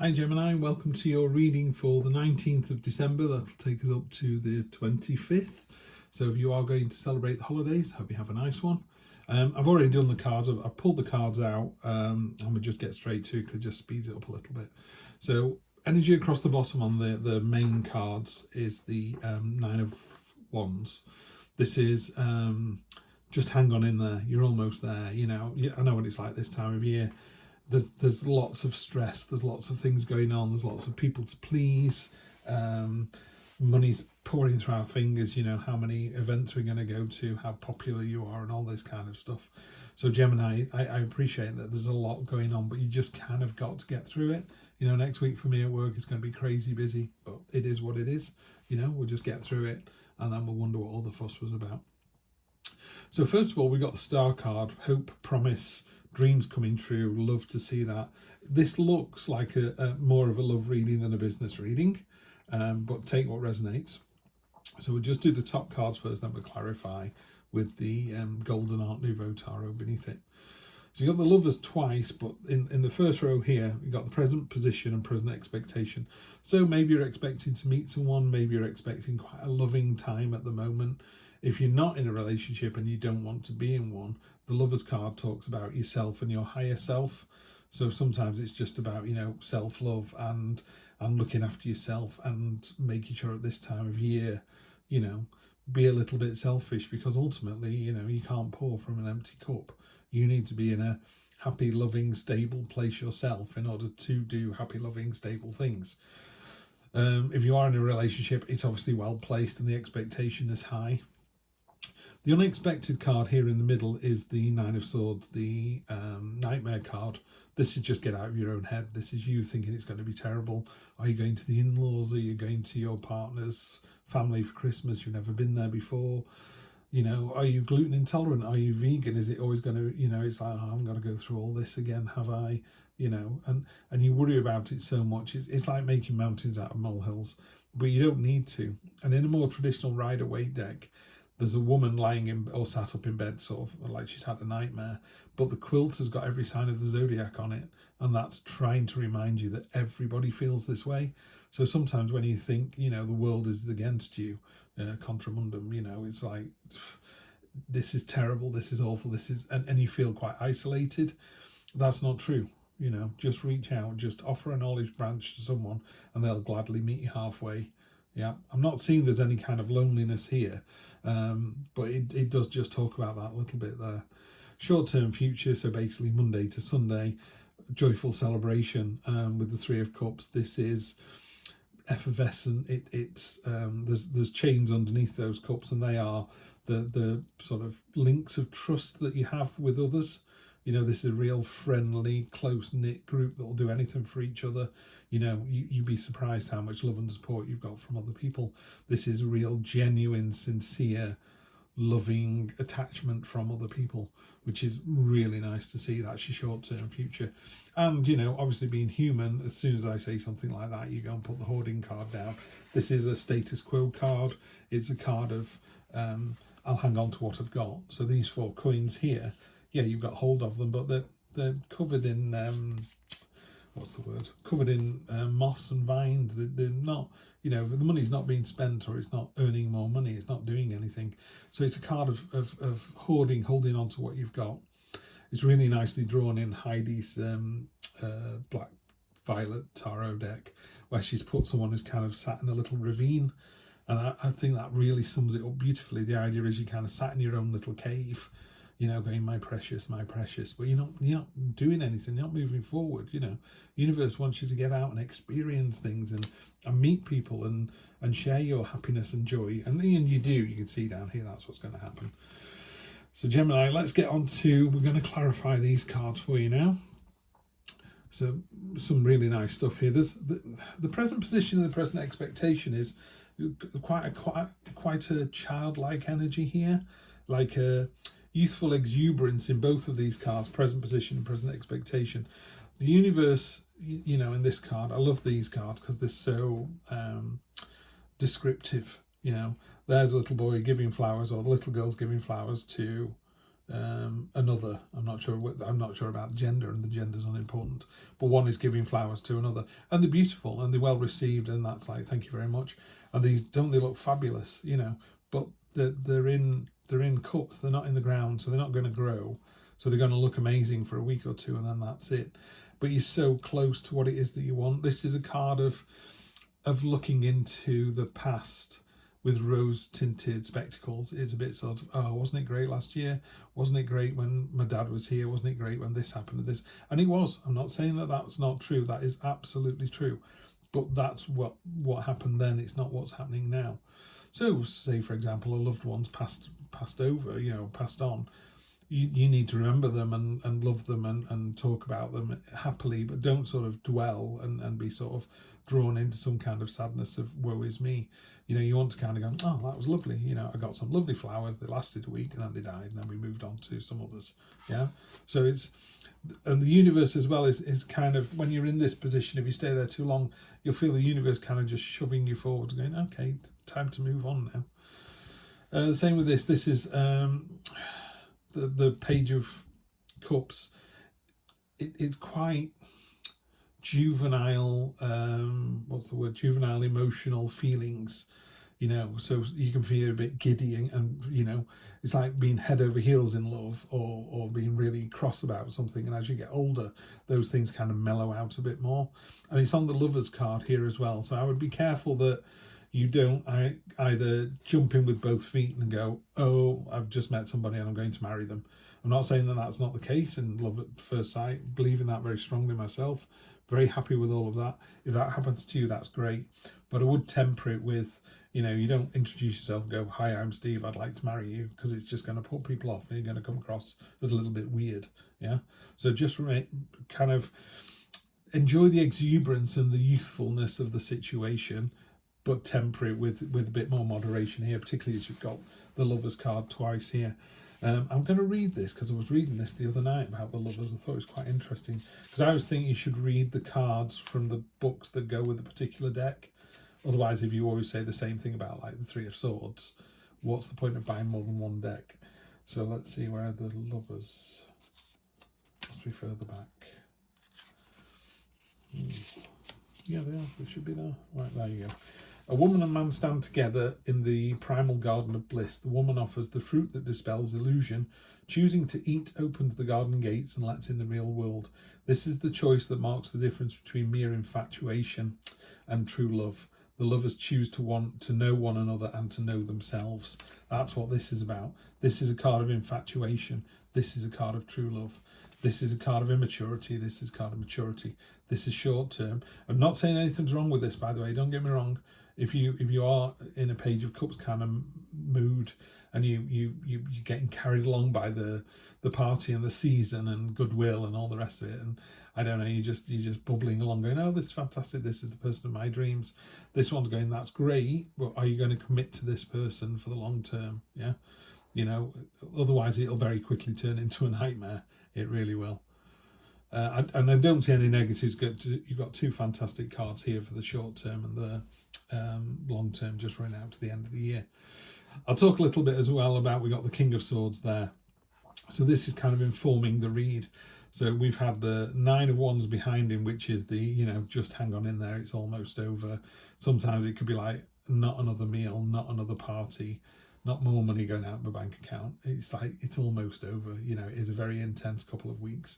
Hi Gemini, welcome to your reading for the 19th of December. That'll take us up to the 25th. So if you are going to celebrate the holidays, hope you have a nice one. I've already done the cards. I've pulled the cards out and we'll just get straight to it because it just speeds it up a little bit. So energy across the bottom on the main cards is the Nine of Wands. This is just hang on in there. You're almost there. You know, I know what it's like this time of year. There's lots of stress, there's lots of things going on, there's lots of people to please, money's pouring through our fingers, you know, how many events we're going to go to, how popular you are and all this kind of stuff. So Gemini, I appreciate that there's a lot going on, but you just kind of got to get through it. You know, next week for me at work is going to be crazy busy, but it is what it is. You know, we'll just get through it and then we'll wonder what all the fuss was about. So first of all, we got the star card, hope, promise, dreams coming true, love to see that. This looks like a more of a love reading than a business reading, but take what resonates. So we'll just do the top cards first, then we'll clarify with the Golden Art Nouveau Tarot beneath it. So you got the lovers twice, but in the first row here, you got the present position and present expectation. So maybe you're expecting to meet someone, maybe you're expecting quite a loving time at the moment. If you're not in a relationship and you don't want to be in one, the Lovers card talks about yourself and your higher self. So sometimes it's just about, you know, self-love and looking after yourself and making sure at this time of year, you know, be a little bit selfish, because ultimately, you know, you can't pour from an empty cup. You need to be in a happy, loving, stable place yourself in order to do happy, loving, stable things. If you are in a relationship, it's obviously well placed and the expectation is high. The unexpected card here in the middle is the Nine of Swords, the Nightmare card. This is just get out of your own head. This is you thinking it's going to be terrible. Are you going to the in-laws? Are you going to your partner's family for Christmas? You've never been there before. You know, are you gluten intolerant? Are you vegan? Is it always going to, you know, it's like, oh, I'm going to go through all this again, have I? You know, and you worry about it so much. It's like making mountains out of molehills, but you don't need to. And in a more traditional Rider-Waite deck, there's a woman lying in or sat up in bed, sort of like she's had a nightmare, but the quilt has got every sign of the zodiac on it, and that's trying to remind you that everybody feels this way. So sometimes when you think, you know, the world is against you, contra mundum, you know, it's like, this is terrible, this is awful, this is, and you feel quite isolated. That's not true. You know, just reach out, just offer an olive branch to someone and they'll gladly meet you halfway. Yeah, I'm not seeing there's any kind of loneliness here, but it does just talk about that a little bit there. Short-term future, so basically Monday to Sunday, joyful celebration with the Three of Cups. This is effervescent. It's there's chains underneath those cups, and they are the sort of links of trust that you have with others. You know, this is a real friendly, close-knit group that will do anything for each other. You know, you'd be surprised how much love and support you've got from other people. This is real, genuine, sincere, loving attachment from other people, which is really nice to see. That's your short-term future. And, you know, obviously being human, as soon as I say something like that, you go and put the hoarding card down. This is a status quo card. It's a card of, I'll hang on to what I've got. So these 4 coins here, yeah, you've got hold of them, but they're covered in what's the word? Covered in moss and vines. They're not, you know, the money's not being spent or it's not earning more money. It's not doing anything. So it's a card of hoarding, holding on to what you've got. It's really nicely drawn in Heidi's Black Violet Tarot deck, where she's put someone who's kind of sat in a little ravine. And I think that really sums it up beautifully. The idea is you kind of sat in your own little cave, you know, going, my precious, but you're not doing anything, you're not moving forward. You know, universe wants you to get out and experience things and meet people and share your happiness and joy. And you do, you can see down here, that's what's going to happen. So Gemini, let's get on to, we're going to clarify these cards for you now. So some really nice stuff here. There's the present position and the present expectation is quite a childlike energy here, like a youthful exuberance in both of these cards, present position and present expectation. The universe, you know, in this card, I love these cards because they're so descriptive. You know, there's a little boy giving flowers, or the little girl's giving flowers to another. I'm not sure about gender, and the gender's unimportant, but one is giving flowers to another, and they're beautiful and they're well received, and that's like, thank you very much. And these, don't they look fabulous, you know? But they're in cups, they're not in the ground, so they're not going to grow, so they're going to look amazing for a week or two, and then that's it. But you're so close to what it is that you want. This is a card of looking into the past with rose-tinted spectacles. It's a bit sort of, oh, wasn't it great last year? Wasn't it great when my dad was here? Wasn't it great when this happened to this? And it was. I'm not saying that that's not true. That is absolutely true. But that's what happened then. It's not what's happening now. So, say, for example, a loved one's passed over, you know, passed on. You need to remember them and love them and talk about them happily, but don't sort of dwell and be sort of drawn into some kind of sadness of woe is me. You know, you want to kind of go, oh, that was lovely. You know, I got some lovely flowers. They lasted a week and then they died, and then we moved on to some others. Yeah. So it's, and the universe as well is kind of, when you're in this position, if you stay there too long, you'll feel the universe kind of just shoving you forward, going, okay, time to move on now. The same with this. This is the Page of Cups. It's quite juvenile, what's the word, juvenile emotional feelings, you know, so you can feel a bit giddy and you know, it's like being head over heels in love, or being really cross about something, and as you get older those things kind of mellow out a bit more. And it's on the Lovers card here as well, so I would be careful that you don't either jump in with both feet and go, oh, I've just met somebody and I'm going to marry them. I'm not saying that that's not the case in love at first sight. Believe in that very strongly myself. Very happy with all of that. If that happens to you, that's great. But I would temper it with, you know, you don't introduce yourself and go, hi, I'm Steve, I'd like to marry you, because it's just going to put people off and you're going to come across as a little bit weird. Yeah. So just kind of enjoy the exuberance and the youthfulness of the situation, but temper it with a bit more moderation here, particularly as you've got the Lovers card twice here. I'm going to read this because I was reading this the other night about the Lovers. I thought it was quite interesting, because I always think you should read the cards from the books that go with a particular deck. Otherwise, if you always say the same thing about like the Three of Swords, what's the point of buying more than one deck? So let's see, where are the Lovers? Must be further back. Yeah, they are. They should be there. Right, there you go. A woman and man stand together in the primal garden of bliss. The woman offers the fruit that dispels illusion. Choosing to eat opens the garden gates and lets in the real world. This is the choice that marks the difference between mere infatuation and true love. The lovers choose to want to know one another and to know themselves. That's what this is about. This is a card of infatuation. This is a card of true love. This is a card of immaturity. This is a card of maturity. This is short term. I'm not saying anything's wrong with this, by the way. Don't get me wrong. If you are in a Page of Cups kind of mood, and you're getting carried along by the party and the season and goodwill and all the rest of it, and I don't know, you're just bubbling along going, oh, this is fantastic, this is the person of my dreams. This one's going, that's great, but are you going to commit to this person for the long term? Yeah, you know, otherwise it'll very quickly turn into a nightmare. It really will. And I don't see any negatives. You've got two fantastic cards here for the short term and the long term, just running out to the end of the year. I'll talk a little bit as well about, we got the King of Swords there. So this is kind of informing the read. So we've had the Nine of Wands behind him, which is the, you know, just hang on in there, it's almost over. Sometimes it could be like, not another meal, not another party, not more money going out of my bank account. It's like, it's almost over. You know, it is a very intense couple of weeks.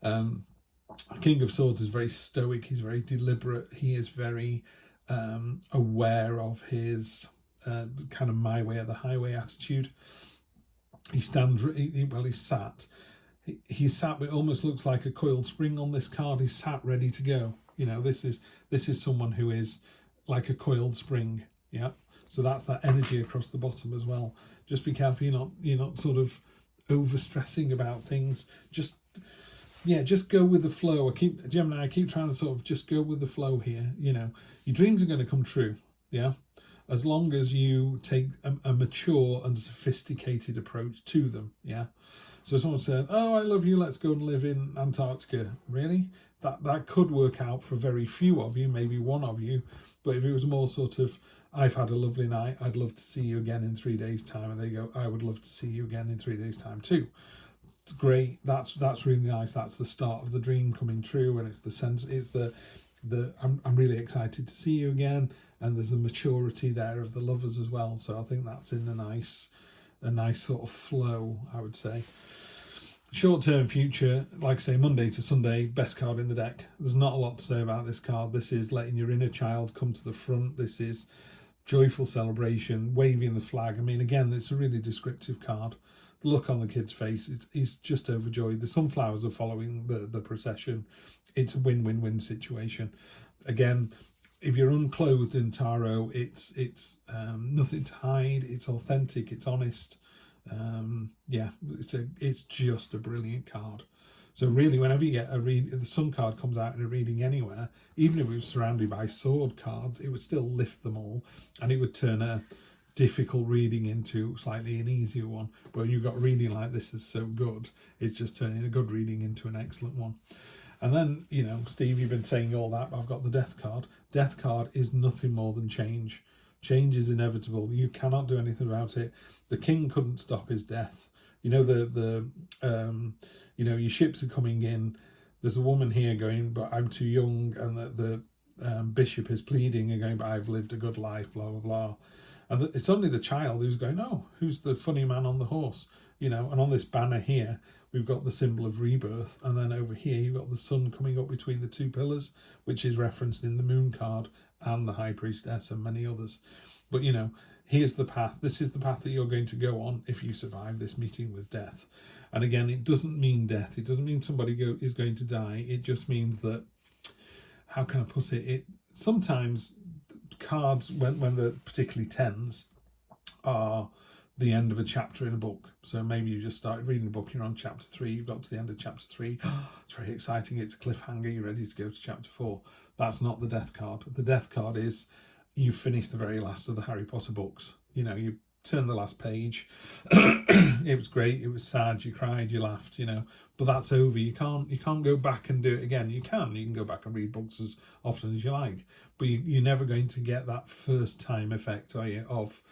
King of Swords is very stoic. He's very deliberate. He is very aware of his kind of my way or the highway attitude. He stands, he's sat. He's sat, but it almost looks like a coiled spring on this card. He's sat ready to go. You know, this is someone who is like a coiled spring. Yeah. So that's that energy across the bottom as well. Just be careful you're not sort of over stressing about things. Just go with the flow. I keep trying to sort of just go with the flow here. You know, your dreams are going to come true. Yeah. As long as you take a mature and sophisticated approach to them. Yeah. So someone said, oh, I love you, let's go and live in Antarctica. Really? That could work out for very few of you, maybe one of you. But if it was more sort of, I've had a lovely night, I'd love to see you again in 3 days' time, and they go, I would love to see you again in 3 days' time too. It's great. That's really nice. That's the start of the dream coming true, and it's the sense. It's the I'm really excited to see you again, and there's a maturity there of the lovers as well. So I think that's in a nice sort of flow, I would say. Short-term future, like I say, Monday to Sunday, best card in the deck. There's not a lot to say about this card. This is letting your inner child come to the front. This is joyful celebration, waving the flag. I mean, again, it's a really descriptive card. The look on the kid's face is just overjoyed. The sunflowers are following the procession. It's a win-win-win situation. Again, if you're unclothed in tarot, it's nothing to hide. It's authentic. It's honest. Yeah, it's just a brilliant card. So really, whenever you get the sun card comes out in a reading anywhere, even if it was surrounded by sword cards, it would still lift them all, and it would turn a difficult reading into slightly an easier one. But when you've got a reading like this that's so good, it's just turning a good reading into an excellent one. And then, you know, Steve, you've been saying all that, but I've got the death card. Death card is nothing more than change. Change is inevitable. You cannot do anything about it. The king couldn't stop his death. You know, you know, your ships are coming in. There's a woman here going, but I'm too young, and the bishop is pleading and going, but I've lived a good life, blah, blah, blah. And it's only the child who's going, oh, who's the funny man on the horse? You know, and on this banner here, we've got the symbol of rebirth. And then over here, you've got the sun coming up between the two pillars, which is referenced in the moon card and the high priestess and many others. But, you know, here's the path. This is the path that you're going to go on if you survive this meeting with death. And again, it doesn't mean death. It doesn't mean somebody is going to die. It just means that, how can I put it? Sometimes cards, when they're particularly tens, are the end of a chapter in a book. So maybe you just started reading a book, you're on chapter 3, you've got to the end of chapter 3, it's very exciting, it's a cliffhanger, you're ready to go to chapter 4. That's not the death card. The death card is you've finished the very last of the Harry Potter books. You know, you turn the last page, it was great, it was sad, you cried, you laughed, you know, but that's over. You can't go back and do it again. You can go back and read books as often as you like, but you're never going to get that first time effect, are you, of,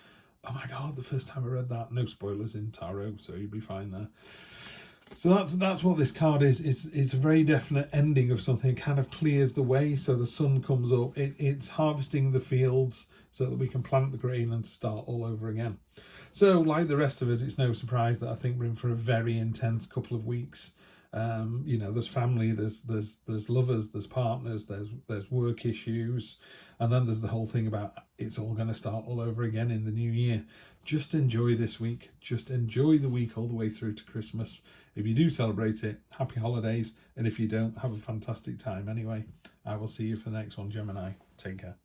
oh my god, the first time I read that. No spoilers in tarot, so you'll be fine there. So that's what this card is. It's a very definite ending of something. It kind of clears the way. So the sun comes up. It's harvesting the fields so that we can plant the grain and start all over again. So like the rest of us, it's no surprise that I think we're in for a very intense couple of weeks. You know, there's family, there's lovers, there's partners, there's work issues, and then there's the whole thing about it's all going to start all over again in the new year. Just enjoy this week. Just enjoy the week all the way through to Christmas. If you do celebrate it, happy holidays, and if you don't, have a fantastic time anyway. I will see you for the next one, Gemini. Take care.